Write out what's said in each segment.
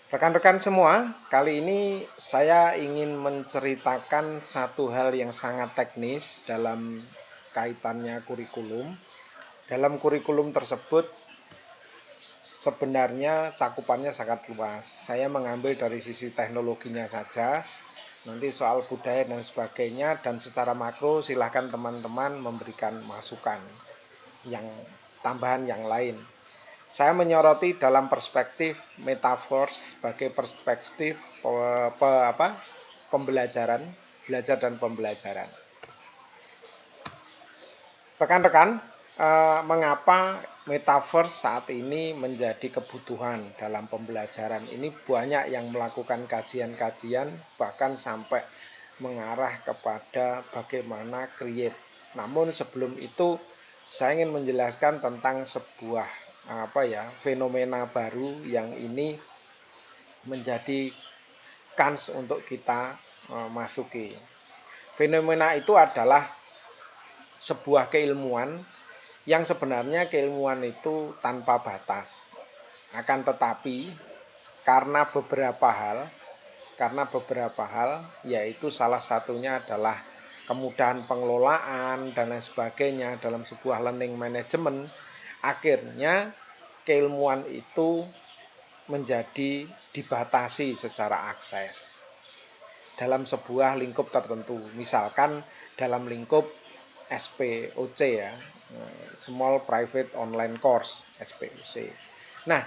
Rekan-rekan semua, kali ini saya ingin menceritakan satu hal yang sangat teknis dalam kaitannya kurikulum. Dalam kurikulum tersebut sebenarnya cakupannya sangat luas. Saya mengambil dari sisi teknologinya saja, nanti soal budaya dan sebagainya, dan secara makro silahkan teman-teman memberikan masukan yang tambahan yang lain. Saya menyoroti dalam perspektif metaverse sebagai perspektif pembelajaran, belajar dan pembelajaran. Rekan-rekan, mengapa metaverse saat ini menjadi kebutuhan dalam pembelajaran? Ini banyak yang melakukan kajian-kajian, bahkan sampai mengarah kepada bagaimana create. Namun sebelum itu, saya ingin menjelaskan tentang sebuah fenomena baru yang ini menjadi kans untuk kita masuki. Fenomena itu adalah sebuah keilmuan yang sebenarnya keilmuan itu tanpa batas. Akan tetapi karena beberapa hal yaitu salah satunya adalah kemudahan pengelolaan dan lain sebagainya dalam sebuah learning management, akhirnya keilmuan itu menjadi dibatasi secara akses dalam sebuah lingkup tertentu. Misalkan dalam lingkup SPOC ya, Small Private Online Course SPOC. Nah,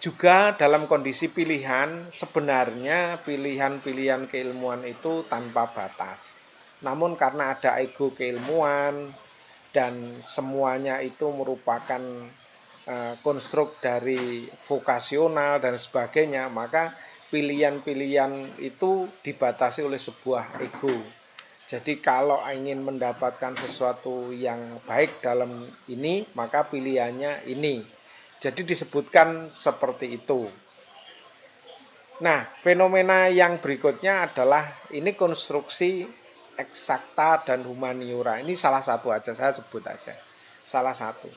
juga dalam kondisi pilihan, sebenarnya pilihan-pilihan keilmuan itu tanpa batas. Namun karena ada ego keilmuan dan semuanya itu merupakan konstruk dari vokasional dan sebagainya, maka pilihan-pilihan itu dibatasi oleh sebuah ego. Jadi kalau ingin mendapatkan sesuatu yang baik dalam ini, maka pilihannya ini. Jadi disebutkan seperti itu. Nah, fenomena yang berikutnya adalah ini konstruksi eksakta dan humaniora. Ini salah satu aja, saya sebut aja. Salah satu.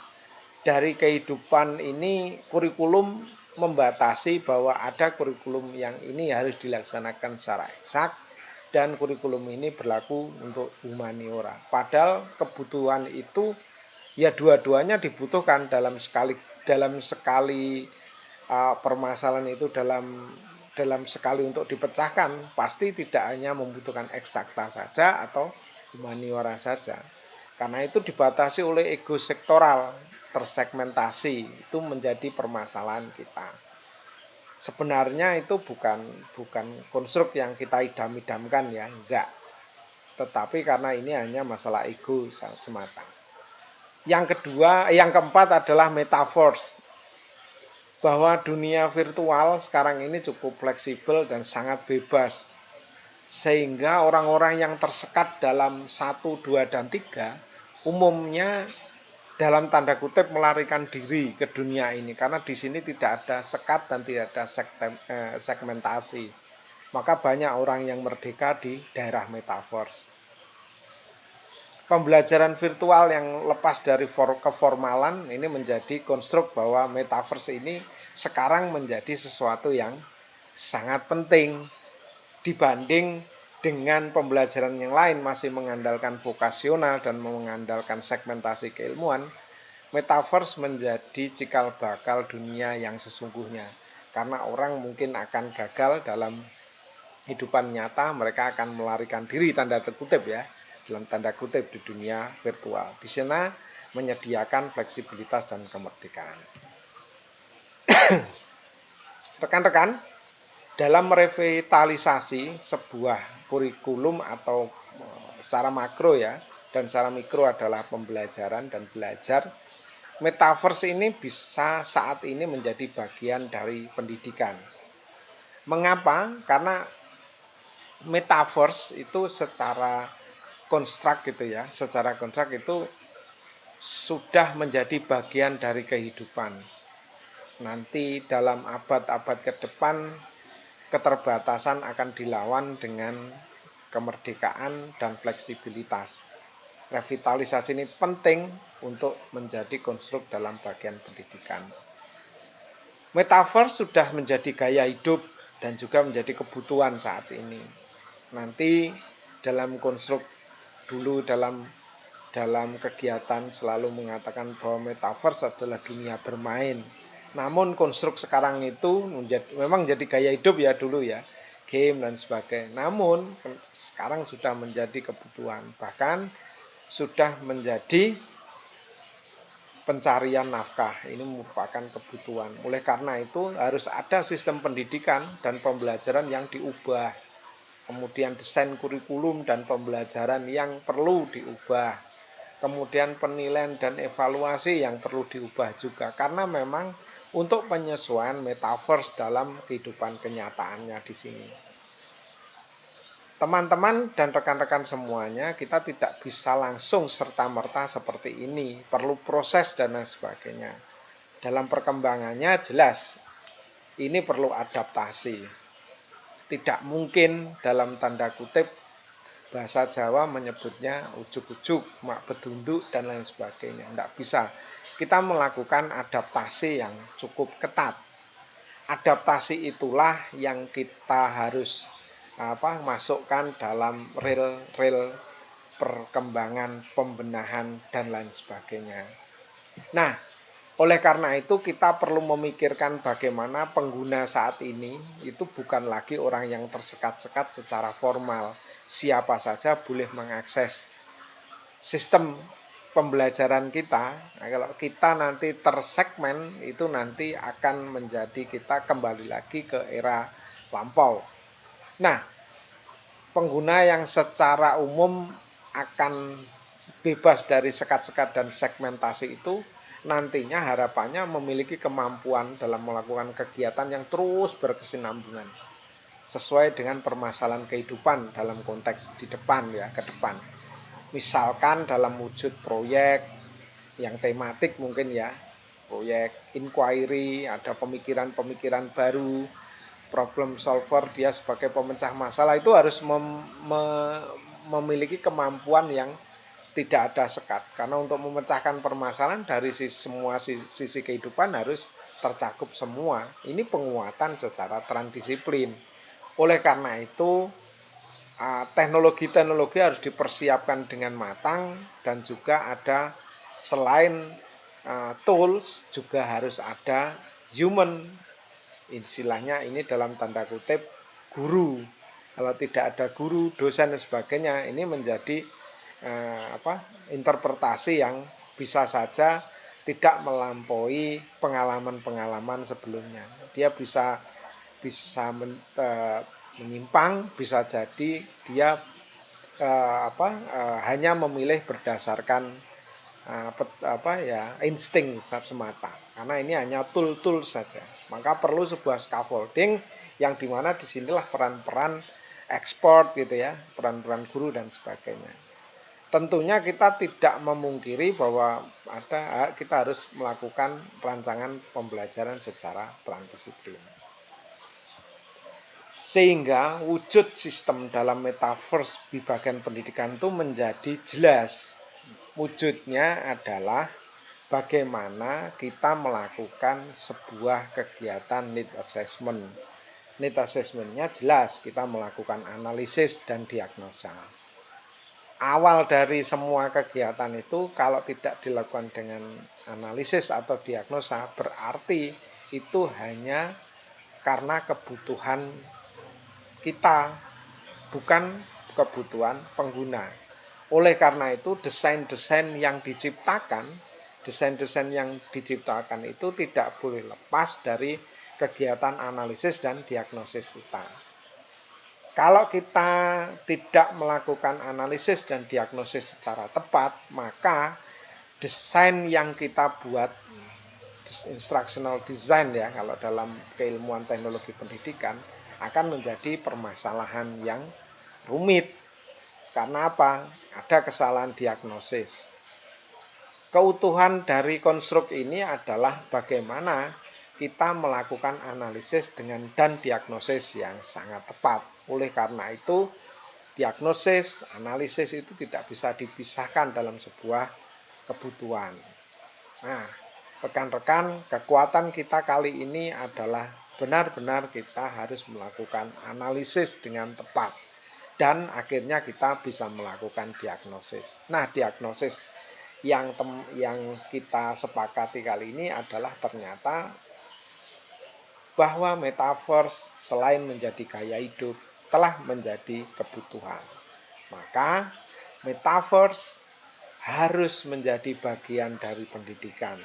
Dari kehidupan ini kurikulum membatasi bahwa ada kurikulum yang ini harus dilaksanakan secara eksak dan kurikulum ini berlaku untuk humaniora. Padahal kebutuhan itu ya dua-duanya dibutuhkan dalam sekali permasalahan itu dalam sekali untuk dipecahkan, pasti tidak hanya membutuhkan eksakta saja atau humaniora saja. Karena itu dibatasi oleh ego sektoral, tersegmentasi, itu menjadi permasalahan kita. Sebenarnya itu bukan konstruk yang kita idam-idamkan ya, enggak. Tetapi karena ini hanya masalah ego semata. Yang keempat adalah metaverse. Bahwa dunia virtual sekarang ini cukup fleksibel dan sangat bebas. Sehingga orang-orang yang tersekat dalam 1, 2, dan 3 umumnya dalam tanda kutip melarikan diri ke dunia ini. Karena di sini tidak ada sekat dan tidak ada segmentasi. Maka banyak orang yang merdeka di daerah metaverse. Pembelajaran virtual yang lepas dari keformalan ini menjadi konstruk bahwa metaverse ini sekarang menjadi sesuatu yang sangat penting dibanding dengan pembelajaran yang lain masih mengandalkan vokasional dan mengandalkan segmentasi keilmuan. Metaverse menjadi cikal bakal dunia yang sesungguhnya karena orang mungkin akan gagal dalam hidupan nyata, mereka akan melarikan diri tanda kutip ya, dalam tanda kutip di dunia virtual. Di sana menyediakan fleksibilitas dan kemerdekaan. Rekan-rekan, dalam merevitalisasi sebuah kurikulum atau secara makro ya, dan secara mikro adalah pembelajaran dan belajar, metaverse ini bisa saat ini menjadi bagian dari pendidikan. Mengapa? Karena metaverse itu secara konstruk gitu ya, secara konstruk itu sudah menjadi bagian dari kehidupan. Nanti dalam abad-abad ke depan keterbatasan akan dilawan dengan kemerdekaan dan fleksibilitas. Revitalisasi ini penting untuk menjadi konstruk dalam bagian pendidikan. Metaverse sudah menjadi gaya hidup dan juga menjadi kebutuhan saat ini. Nanti dalam konstruk dulu dalam kegiatan selalu mengatakan bahwa metaverse adalah dunia bermain. Namun konstruk sekarang itu memang jadi gaya hidup ya dulu ya, game dan sebagainya. Namun sekarang sudah menjadi kebutuhan, bahkan sudah menjadi pencarian nafkah. Ini merupakan kebutuhan. Oleh karena itu harus ada sistem pendidikan dan pembelajaran yang diubah. Kemudian desain kurikulum dan pembelajaran yang perlu diubah. Kemudian penilaian dan evaluasi yang perlu diubah juga. Karena memang untuk penyesuaian metaverse dalam kehidupan kenyataannya di sini. Teman-teman dan rekan-rekan semuanya, kita tidak bisa langsung serta-merta seperti ini. Perlu proses dan lain sebagainya. Dalam perkembangannya jelas, ini perlu adaptasi. Tidak mungkin dalam tanda kutip, bahasa Jawa menyebutnya ujuk-ujuk, mak bedunduk, dan lain sebagainya. Tidak bisa. Kita melakukan adaptasi yang cukup ketat. Adaptasi itulah yang kita harus masukkan dalam rel perkembangan, pembenahan, dan lain sebagainya. Nah, oleh karena itu kita perlu memikirkan bagaimana pengguna saat ini itu bukan lagi orang yang tersekat-sekat secara formal. Siapa saja boleh mengakses sistem pembelajaran kita. Nah, kalau kita nanti tersegmen, itu nanti akan menjadi kita kembali lagi ke era lampau. Nah, pengguna yang secara umum akan bebas dari sekat-sekat dan segmentasi itu nantinya harapannya memiliki kemampuan dalam melakukan kegiatan yang terus berkesinambungan sesuai dengan permasalahan kehidupan dalam konteks di depan ya, ke depan. Misalkan dalam wujud proyek yang tematik mungkin ya, proyek inquiry, ada pemikiran-pemikiran baru, problem solver, dia sebagai pemecah masalah itu harus memiliki kemampuan yang tidak ada sekat. Karena untuk memecahkan permasalahan dari semua sisi kehidupan harus tercakup semua. Ini penguatan secara transdisiplin. Oleh karena itu, teknologi-teknologi harus dipersiapkan dengan matang dan juga ada selain tools juga harus ada human. Istilahnya ini dalam tanda kutip guru. Kalau tidak ada guru, dosen dan sebagainya, ini menjadi interpretasi yang bisa saja tidak melampaui pengalaman-pengalaman sebelumnya. Dia bisa menyimpang, bisa jadi dia hanya memilih berdasarkan insting semata, karena ini hanya tool saja. Maka perlu sebuah scaffolding yang dimana disinilah peran-peran ekspor gitu ya, peran-peran guru dan sebagainya. Tentunya kita tidak memungkiri bahwa kita harus melakukan rancangan pembelajaran secara transdisiplin. Sehingga wujud sistem dalam metaverse di bagian pendidikan itu menjadi jelas. Wujudnya adalah bagaimana kita melakukan sebuah kegiatan need assessment. Need assessment-nya jelas, kita melakukan analisis dan diagnosa. Awal dari semua kegiatan itu kalau tidak dilakukan dengan analisis atau diagnosa, berarti itu hanya karena kebutuhan kita, bukan kebutuhan pengguna. Oleh karena itu desain-desain yang diciptakan itu tidak boleh lepas dari kegiatan analisis dan diagnosis kita. Kalau kita tidak melakukan analisis dan diagnosis secara tepat, maka desain yang kita buat, instructional design ya, kalau dalam keilmuan teknologi pendidikan, akan menjadi permasalahan yang rumit. Karena apa? Ada kesalahan diagnosis. Keutuhan dari konstruk ini adalah bagaimana kita melakukan analisis dan diagnosis yang sangat tepat. Oleh karena itu, diagnosis, analisis itu tidak bisa dipisahkan dalam sebuah kebutuhan. Nah, Rekan-rekan, kekuatan kita kali ini adalah benar-benar kita harus melakukan analisis dengan tepat. Dan akhirnya kita bisa melakukan diagnosis. Nah, diagnosis yang kita sepakati kali ini adalah ternyata bahwa metaverse selain menjadi gaya hidup telah menjadi kebutuhan. Maka metaverse harus menjadi bagian dari pendidikan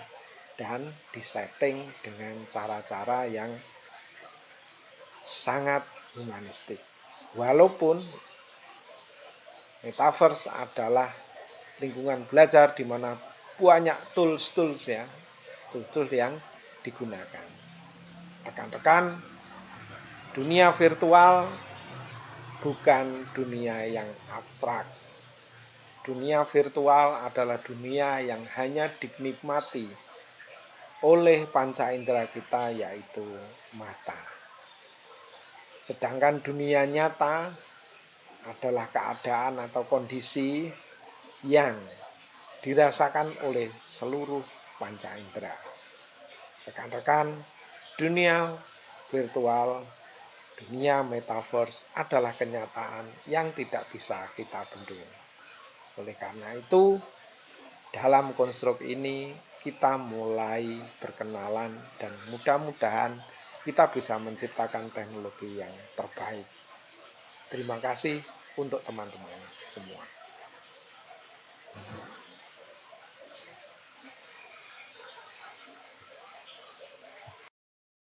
dan disetting dengan cara-cara yang sangat humanistik. Walaupun metaverse adalah lingkungan belajar di mana banyak tools ya, tools yang digunakan. Rekan-rekan, dunia virtual bukan dunia yang abstrak. Dunia virtual adalah dunia yang hanya dinikmati oleh panca indera kita, yaitu mata. Sedangkan dunia nyata adalah keadaan atau kondisi yang dirasakan oleh seluruh panca indera. Rekan-rekan, dunia virtual, dunia metaverse adalah kenyataan yang tidak bisa kita bendung. Oleh karena itu, dalam konstruk ini kita mulai berkenalan dan mudah-mudahan kita bisa menciptakan teknologi yang terbaik. Terima kasih untuk teman-teman semua.